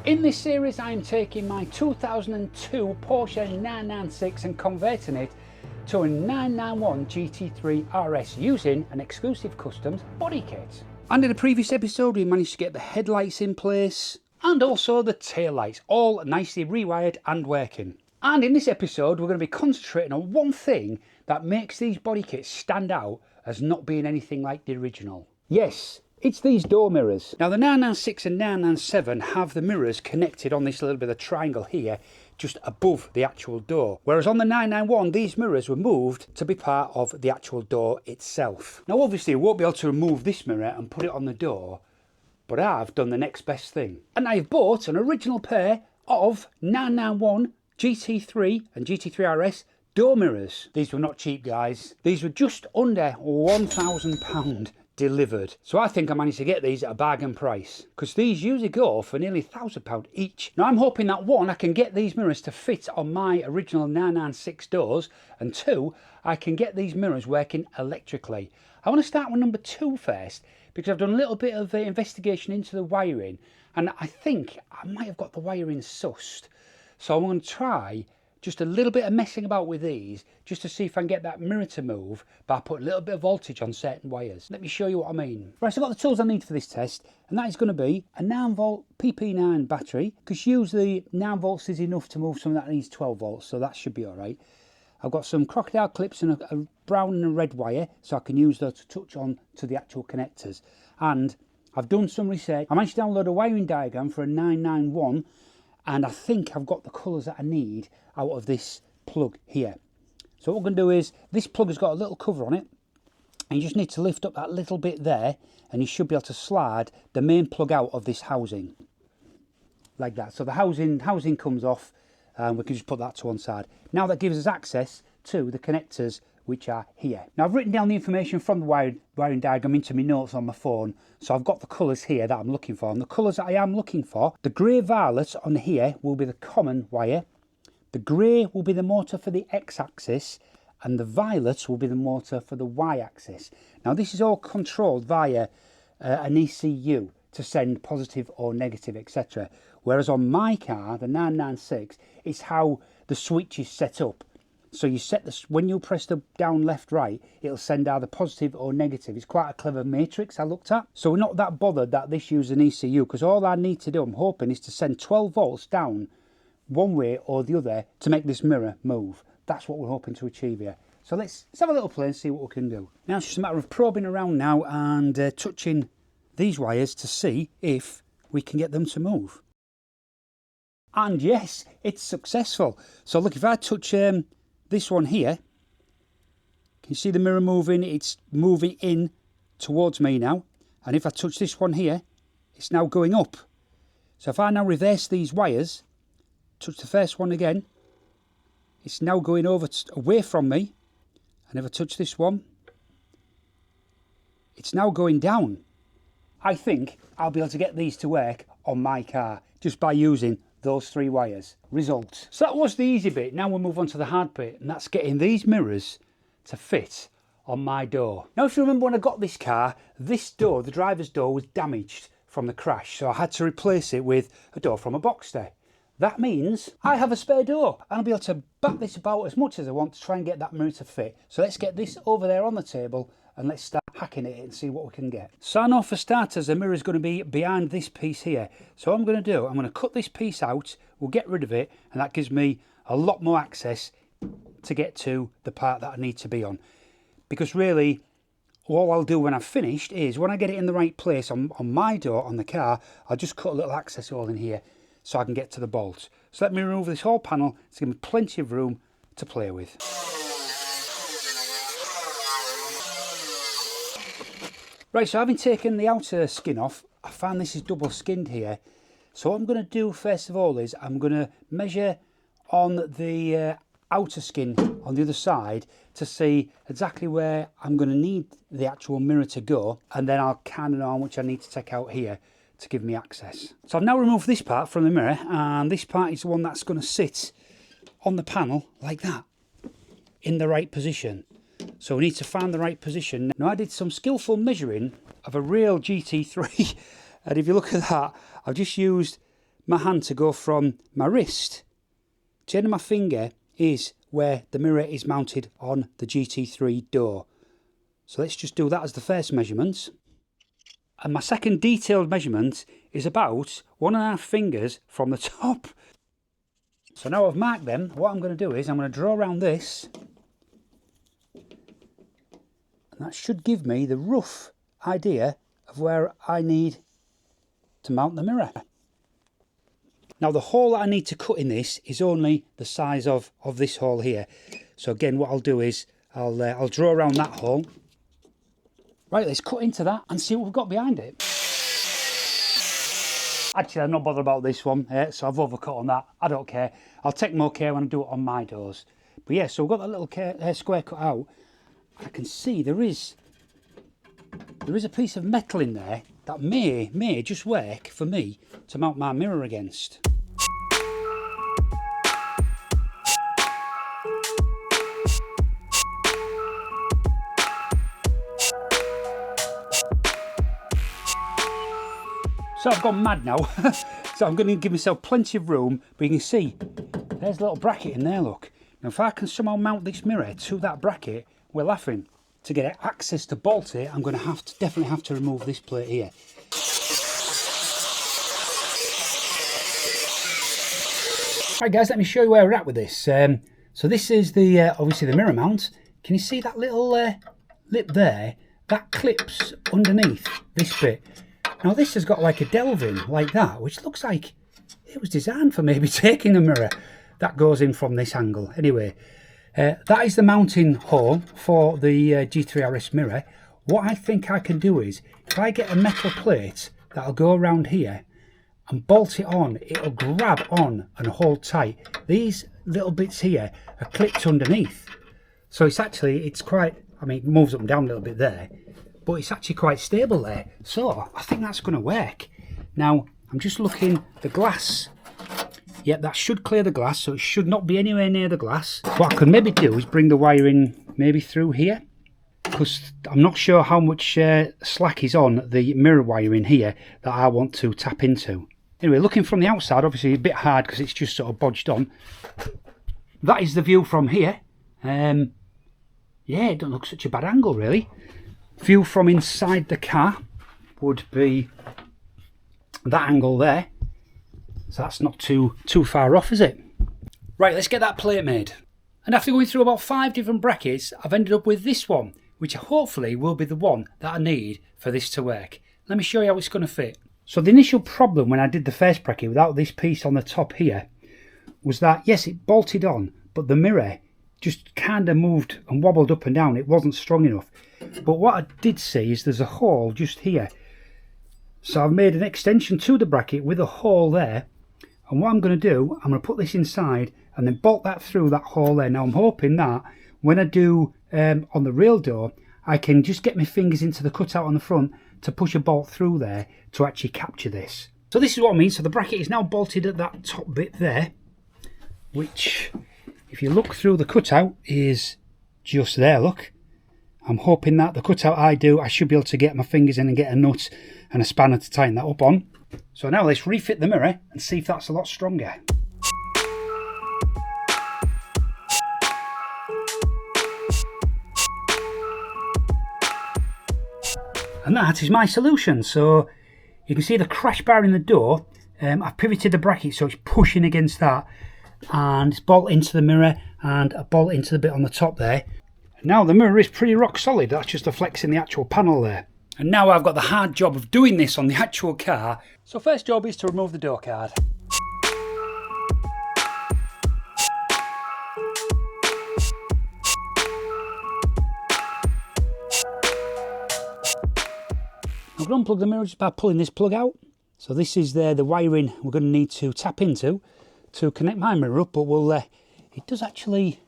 In this series I am taking my 2002 Porsche 996 and converting it to a 991 GT3 RS using an exclusive customs body kit. And in a previous episode we managed to get the headlights in place and also the tail lights, all nicely rewired and working. And in this episode we're going to be concentrating on one thing that makes these body kits stand out as not being anything like the original. Yes, it's these door mirrors. Now the 996 and 997 have the mirrors connected on this little bit of triangle here, just above the actual door. Whereas on the 991, these mirrors were moved to be part of the actual door itself. Now obviously we won't be able to remove this mirror and put it on the door, but I've done the next best thing. And I've bought an original pair of 991 GT3 and GT3 RS door mirrors. These were not cheap, guys. These were just under £1,000 delivered. So I think I managed to get these at a bargain price, because these usually go for nearly £1,000 each. Now I'm hoping that one, I can get these mirrors to fit on my original 996 doors, and two, I can get these mirrors working electrically. I want to start with number two first, because I've done a little bit of investigation into the wiring, and I think I might have got the wiring sussed. So I'm going to try just a little bit of messing about with these, just to see if I can get that mirror to move by putting a little bit of voltage on certain wires. Let me show you what I mean. Right, so I've got the tools I need for this test, and that is going to be a 9-volt PP9 battery, because usually 9 volts is enough to move something that needs 12 volts, so that should be all right. I've got some crocodile clips and a brown and a red wire, so I can use those to touch on to the actual connectors. And I've done some research. I managed to download a wiring diagram for a 991, and I think I've got the colours that I need out of this plug here. So what we're going to do is, this plug has got a little cover on it, and you just need to lift up that little bit there, and you should be able to slide the main plug out of this housing like that. So the housing comes off, and we can just put that to one side. Now that gives us access to the connectors, which are here. Now I've written down the information from the wiring diagram into my notes on my phone, so I've got the colours here that I'm looking for. And the colours that I am looking for, the grey violet on here will be the common wire, the grey will be the motor for the x-axis, and the violet will be the motor for the y-axis. Now this is all controlled via an ECU to send positive or negative, etc. Whereas on my car, the 996, it's how the switch is set up. So you set this, when you press the down, left, right, it'll send either positive or negative. It's quite a clever matrix I looked at. So we're not that bothered that this uses an ECU, because all I need to do, I'm hoping, is to send 12 volts down one way or the other to make this mirror move. That's what we're hoping to achieve here. So let's have a little play and see what we can do. Now it's just a matter of probing around now and touching these wires to see if we can get them to move. And yes, it's successful. So look, if I touch this one here, can you see the mirror moving? It's moving in towards me now. And if I touch this one here, it's now going up. So if I now reverse these wires, touch the first one again, it's now going over away from me. And if I touch this one, it's now going down. I think I'll be able to get these to work on my car just by using those 3 wires. Result. So that was the easy bit. Now we'll move on to the hard bit, and that's getting these mirrors to fit on my door. Now if you remember, when I got this car, this door, the driver's door, was damaged from the crash, so I had to replace it with a door from a Boxster. That means I have a spare door, and I'll be able to back this about as much as I want to try and get that mirror to fit. So let's get this over there on the table and let's start hacking it and see what we can get. So I know for starters the mirror is going to be behind this piece here. So what I'm going to do, I'm going to cut this piece out, we'll get rid of it, and that gives me a lot more access to get to the part that I need to be on. Because really, all I'll do when I've finished is, when I get it in the right place on my door, on the car, I'll just cut a little access hole in here so I can get to the bolt. So let me remove this whole panel to give me plenty of room to play with. Right, so having taken the outer skin off, I found this is double skinned here. So what I'm going to do first of all is I'm going to measure on the outer skin on the other side to see exactly where I'm going to need the actual mirror to go, and then I'll kind of know how much I need to take out here to give me access. So I've now removed this part from the mirror, and this part is the one that's going to sit on the panel like that, in the right position. So we need to find the right position. Now I did some skillful measuring of a real GT3 and if you look at that, I've just used my hand to go from my wrist to the end of my finger is where the mirror is mounted on the GT3 door. So let's just do that as the first measurement. And my second detailed measurement is about 1.5 fingers from the top. So now I've marked them, what I'm going to do is I'm going to draw around this. And that should give me the rough idea of where I need to mount the mirror. Now the hole that I need to cut in this is only the size of this hole here. So again, what I'll do is I'll draw around that hole. Right, let's cut into that and see what we've got behind it. Actually, I'm not bothered about this one, so I've overcut on that. I don't care. I'll take more care when I do it on my doors. But yeah, so we've got that little square cut out. I can see there is a piece of metal in there that may just work for me to mount my mirror against. So I've gone mad now, so I'm going to give myself plenty of room, but you can see there's a little bracket in there, look. Now if I can somehow mount this mirror to that bracket, we're laughing. To get access to bolt it, I'm going to definitely have to remove this plate here. Right guys, let me show you where we're at with this. So this is the obviously the mirror mount. Can you see that little lip there? That clips underneath this bit. Now this has got like a delve in like that, which looks like it was designed for maybe taking a mirror. That goes in from this angle. Anyway, that is the mounting hole for the GT3 RS mirror. What I think I can do is, if I get a metal plate that'll go around here and bolt it on, it'll grab on and hold tight. These little bits here are clipped underneath. So it's quite, I mean, it moves up and down a little bit there, but it's actually quite stable there. So I think that's going to work. Now I'm just looking, the glass, yep, that should clear the glass, so it should not be anywhere near the glass. What I could maybe do is bring the wire in maybe through here, because I'm not sure how much slack is on the mirror wire in here that I want to tap into. Anyway, looking from the outside, obviously a bit hard because it's just sort of bodged on. That is the view from here. Yeah, it doesn't look such a bad angle really. View from inside the car would be that angle there. So that's not too far off, is it? Right, let's get that plate made. And after going through about 5 different brackets, I've ended up with this one, which hopefully will be the one that I need for this to work. Let me show you how it's going to fit. So the initial problem when I did the first bracket without this piece on the top here was that, yes, it bolted on, but the mirror just kind of moved and wobbled up and down. It wasn't strong enough. But what I did see is there's a hole just here. So I've made an extension to the bracket with a hole there. And what I'm going to do, I'm going to put this inside and then bolt that through that hole there. Now I'm hoping that when I do on the real door, I can just get my fingers into the cutout on the front to push a bolt through there to actually capture this. So this is what I mean. So the bracket is now bolted at that top bit there, which if you look through the cutout is just there, look. I'm hoping that the cutout I should be able to get my fingers in and get a nut and a spanner to tighten that up on. So now let's refit the mirror and see if that's a lot stronger. And that is my solution. So you can see the crash bar in the door. I've pivoted the bracket so it's pushing against that, and it's bolt into the mirror and a bolt into the bit on the top there. Now the mirror is pretty rock solid. That's just a flex in the actual panel there. And now I've got the hard job of doing this on the actual car. So first job is to remove the door card. I'm going to unplug the mirror just by pulling this plug out. So this is the wiring we're going to need to tap into to connect my mirror up, but we'll it does actually,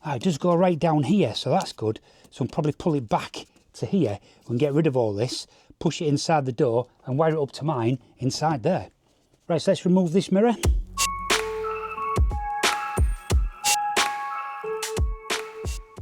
it does go right down here, so that's good. So I'll probably pull it back to here and get rid of all this, push it inside the door and wire it up to mine inside there. Right, so let's remove this mirror.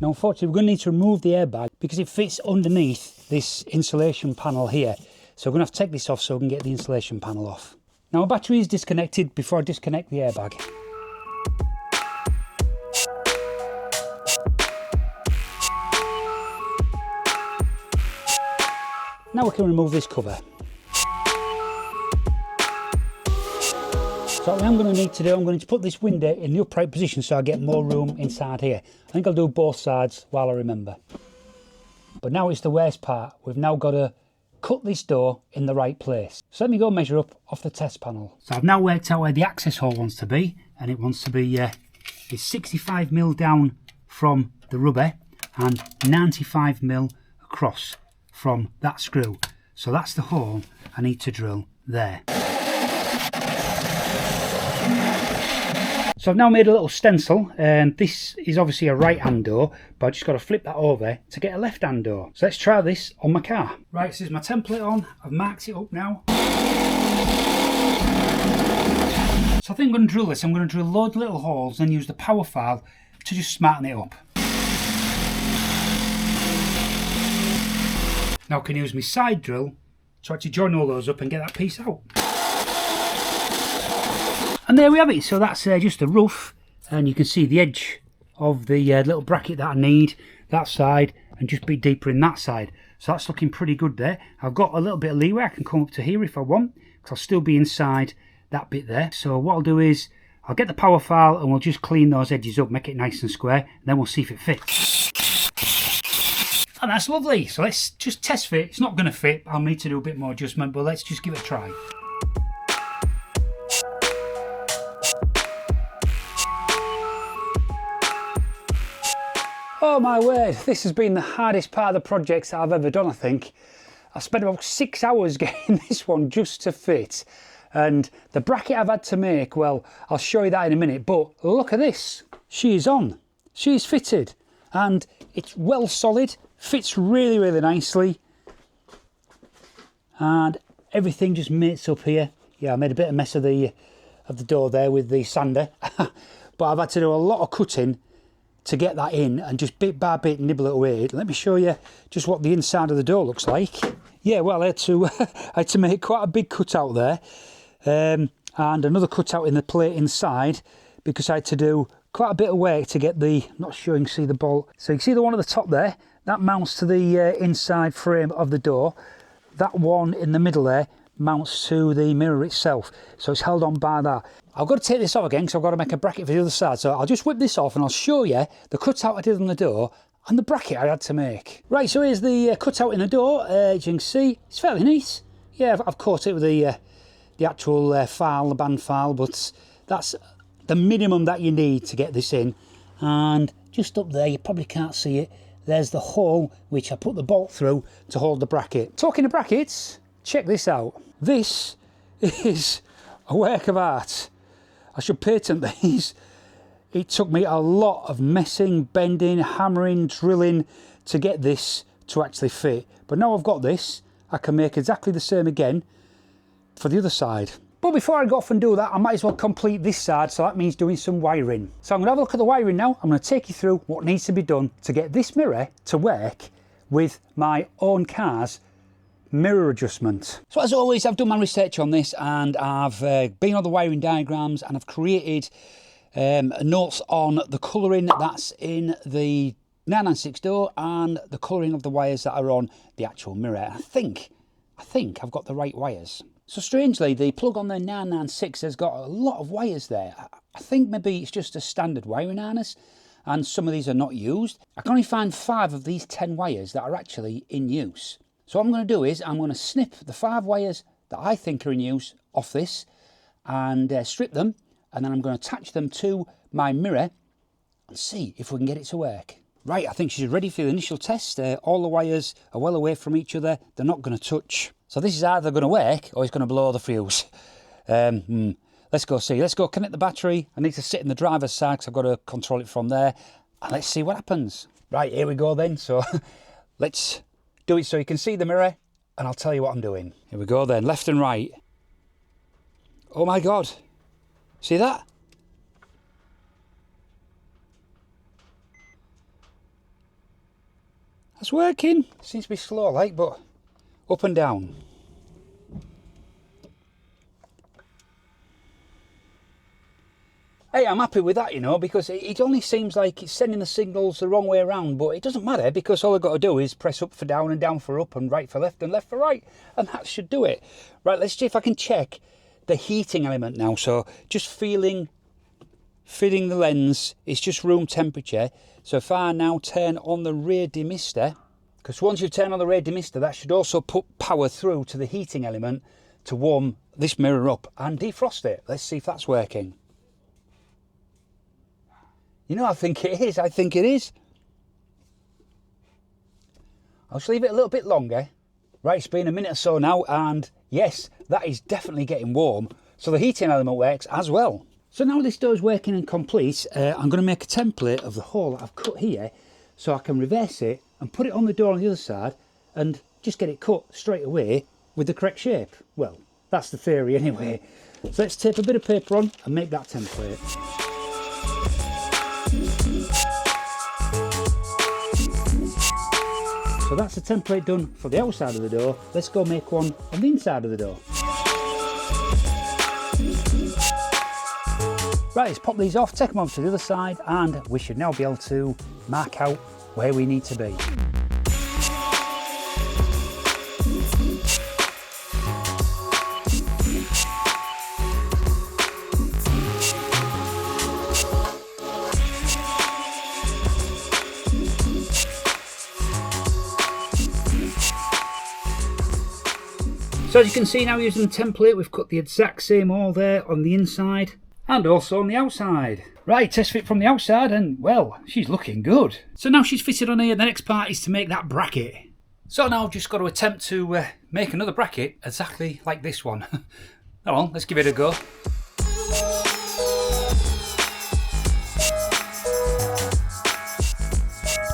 Now unfortunately we're going to need to remove the airbag because it fits underneath this insulation panel here. So we're going to have to take this off so we can get the insulation panel off. Now my battery is disconnected before I disconnect the airbag. Now we can remove this cover. So what I'm going to need to do, I'm going to put this window in the upright position so I get more room inside here. I think I'll do both sides while I remember. But now it's the worst part. We've now got to cut this door in the right place. So let me go measure up off the test panel. So I've now worked out where the access hole wants to be, and it wants to be it's 65mm down from the rubber and 95mm across from that screw. So that's the hole I need to drill there. So I've now made a little stencil, and this is obviously a right hand door, but I've just got to flip that over to get a left hand door. So let's try this on my car. Right, so there's my template on, I've marked it up now. So I think I'm going to drill this, I'm going to drill loads of little holes, then use the power file to just smarten it up. Now I can use my side drill to actually join all those up and get that piece out. And there we have it. So that's just a rough, and you can see the edge of the little bracket that I need, that side, and just a bit deeper in that side. So that's looking pretty good there. I've got a little bit of leeway, I can come up to here if I want, because I'll still be inside that bit there. So what I'll do is, I'll get the power file and we'll just clean those edges up, make it nice and square, and then we'll see if it fits. And that's lovely. So let's just test fit. It's not going to fit, I'll need to do a bit more adjustment, but let's just give it a try. Oh my word, this has been the hardest part of the project that I've ever done, I think. I spent about 6 hours getting this one just to fit. And the bracket I've had to make, well, I'll show you that in a minute, but look at this. She is on. She is fitted. And it's well solid, fits really, really nicely. And everything just mates up here. Yeah, I made a bit of a mess of the door there with the sander. But I've had to do a lot of cutting to get that in, and just bit by bit nibble it away. Let me show you just what the inside of the door looks like. Yeah, well, I had to make quite a big cutout there, and another cutout in the plate inside, because I had to do quite a bit of work to get the, I'm not sure you can see the bolt. So you can see the one at the top there, that mounts to the inside frame of the door. That one in the middle there mounts to the mirror itself, so it's held on by that. I've got to take this off again because I've got to make a bracket for the other side, so I'll just whip this off and I'll show you the cutout I did on the door and the bracket I had to make. Right, so here's the cutout in the door. As you can see, it's fairly nice. Yeah, I've caught it with the actual file, the band file, but that's the minimum that you need to get this in. And just up there, you probably can't see it, there's the hole which I put the bolt through to hold the bracket. Talking of brackets, check this out. This is a work of art. I should patent these. It took me a lot of messing, bending, hammering, drilling to get this to actually fit. But now I've got this, I can make exactly the same again for the other side. But before I go off and do that, I might as well complete this side, so that means doing some wiring. So I'm going to have a look at the wiring now. I'm going to take you through what needs to be done to get this mirror to work with my own car's mirror adjustment. So as always, I've done my research on this, and I've been on the wiring diagrams, and I've created notes on the colouring that's in the 996 door and the colouring of the wires that are on the actual mirror. I think I've got the right wires. So strangely, the plug on the 996 has got a lot of wires there. I think maybe it's just a standard wiring harness, and some of these are not used. I can only find 5 of these 10 wires that are actually in use. So what I'm going to do is I'm going to snip the 5 wires that I think are in use off this and strip them, and then I'm going to attach them to my mirror and see if we can get it to work. Right, I think she's ready for the initial test. All the wires are well away from each other, they're not going to touch. So this is either going to work or it's going to blow the fuse. Let's go see. Let's go connect the battery. I need to sit in the driver's side because I've got to control it from there. And let's see what happens. Right, here we go then. So let's do it so you can see the mirror and I'll tell you what I'm doing. Here we go then, left and right. Oh my God, see that? That's working. Seems to be slow like, but up and down. Hey, I'm happy with that, you know, because it only seems like it's sending the signals the wrong way around, but it doesn't matter because all I've got to do is press up for down and down for up and right for left and left for right, and that should do it. Right, let's see if I can check the heating element now. So just fitting the lens, it's just room temperature. So if I now turn on the rear demister, because once you turn on the rear demister, that should also put power through to the heating element to warm this mirror up and defrost it. Let's see if that's working. You know, I think it is. I think it is. I'll just leave it a little bit longer. Right, it's been a minute or so now, and yes, that is definitely getting warm. So the heating element works as well. So now this door is working and complete, I'm going to make a template of the hole that I've cut here, so I can reverse it and put it on the door on the other side and just get it cut straight away with the correct shape. Well, that's the theory anyway. So let's tape a bit of paper on and make that template. So that's the template done for the outside of the door. Let's go make one on the inside of the door. Right, let's pop these off, take them over to the other side, and we should now be able to mark out where we need to be. So as you can see now, using the template, we've cut the exact same hole there on the inside and also on the outside. Right, test fit from the outside, and well, she's looking good. So now she's fitted on here, the next part is to make that bracket. So now I've just got to attempt to make another bracket exactly like this one. Come on, let's give it a go.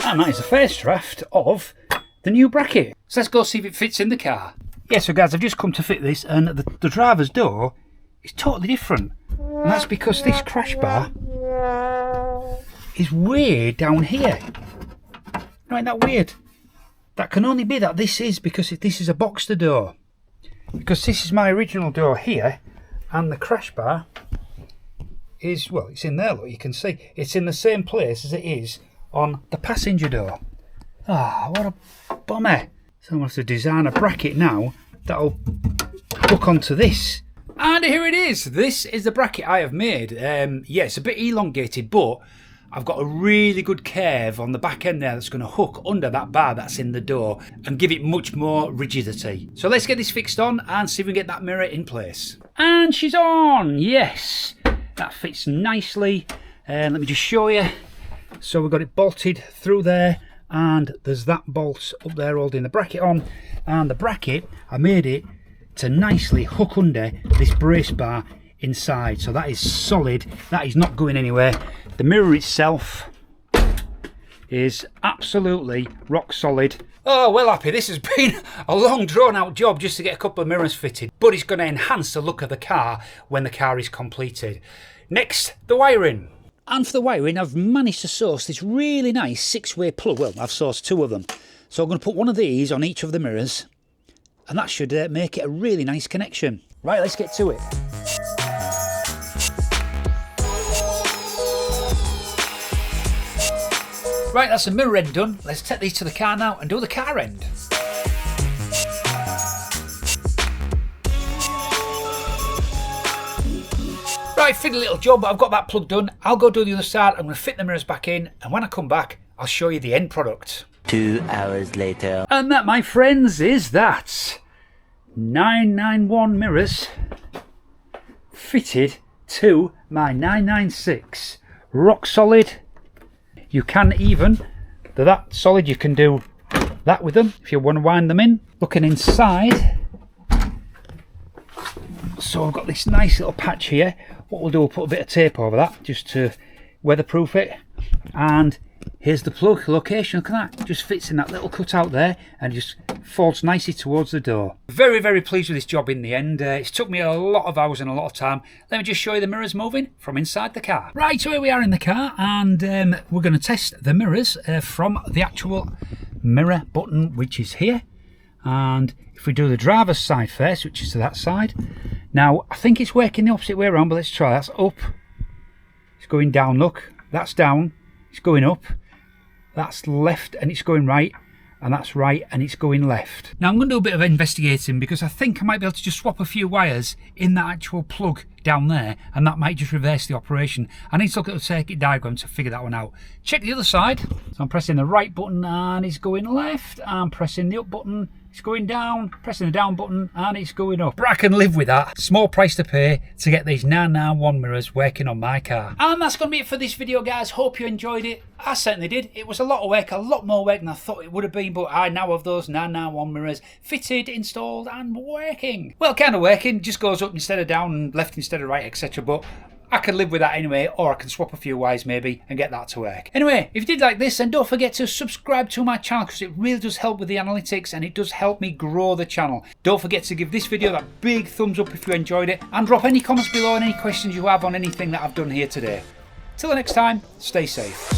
And that is the first draft of the new bracket. So let's go see if it fits in the car. Yeah, so guys, I've just come to fit this, and the driver's door is totally different. And that's because this crash bar is way down here. Isn't that weird? That can only be that this is because this is a Boxster door. Because this is my original door here, and the crash bar is, well, it's in there, look, you can see. It's in the same place as it is on the passenger door. Ah, what a bummer. So I'm going to have to design a bracket now that'll hook onto this. And here it is. This is the bracket I have made. Yeah, it's a bit elongated, but I've got a really good curve on the back end there that's going to hook under that bar that's in the door and give it much more rigidity. So let's get this fixed on and see if we can get that mirror in place. And she's on. Yes, that fits nicely. Let me just show you. So we've got it bolted through there, and there's that bolt up there holding the bracket on, and the bracket, I made it to nicely hook under this brace bar inside, so that is solid, that is not going anywhere. The mirror itself is absolutely rock solid. Oh, well happy, this has been a long drawn out job just to get a couple of mirrors fitted, but it's going to enhance the look of the car when the car is completed. Next, the wiring. And for the wiring, I've managed to source this really nice 6-way plug. Well, I've sourced 2 of them. So I'm going to put one of these on each of the mirrors, and that should make it a really nice connection. Right, let's get to it. Right, that's the mirror end done. Let's take these to the car now and do the car end. Right, fiddly little job, but I've got that plug done. I'll go do the other side. I'm going to fit the mirrors back in, and when I come back, I'll show you the end product. 2 hours later. And that, my friends, is that 991 mirrors fitted to my 996. Rock solid. You can even, they're that solid, you can do that with them if you want to wind them in. Looking inside, so I've got this nice little patch here. What we'll do, we'll put a bit of tape over that just to weatherproof it. And here's the plug location. Look at that, just fits in that little cutout there and just folds nicely towards the door. Very, very pleased with this job in the end. It's took me a lot of hours and a lot of time. Let me just show you the mirrors moving from inside the car. Right, so here we are in the car, and we're going to test the mirrors from the actual mirror button, which is here. And if we do the driver's side first, which is to that side. Now, I think it's working the opposite way around, but let's try. That's up, it's going down, look, that's down, it's going up, that's left and it's going right, and that's right and it's going left. Now I'm going to do a bit of investigating because I think I might be able to just swap a few wires in that actual plug down there, and that might just reverse the operation. I need to look at the circuit diagram to figure that one out. Check the other side. So I'm pressing the right button and it's going left. I'm pressing the up button, it's going down. Pressing the down button and it's going up. But I can live with that. Small price to pay to get these 991 mirrors working on my car. And that's going to be it for this video, guys. Hope you enjoyed it. I certainly did. It was a lot of work, a lot more work than I thought it would have been, but I now have those 991 mirrors fitted, installed and working. Well, kind of working, just goes up instead of down and left instead of right, etc. But I can live with that anyway, or I can swap a few wires maybe and get that to work. Anyway, if you did like this, then don't forget to subscribe to my channel because it really does help with the analytics and it does help me grow the channel. Don't forget to give this video that big thumbs up if you enjoyed it, and drop any comments below and any questions you have on anything that I've done here today. Till the next time, stay safe.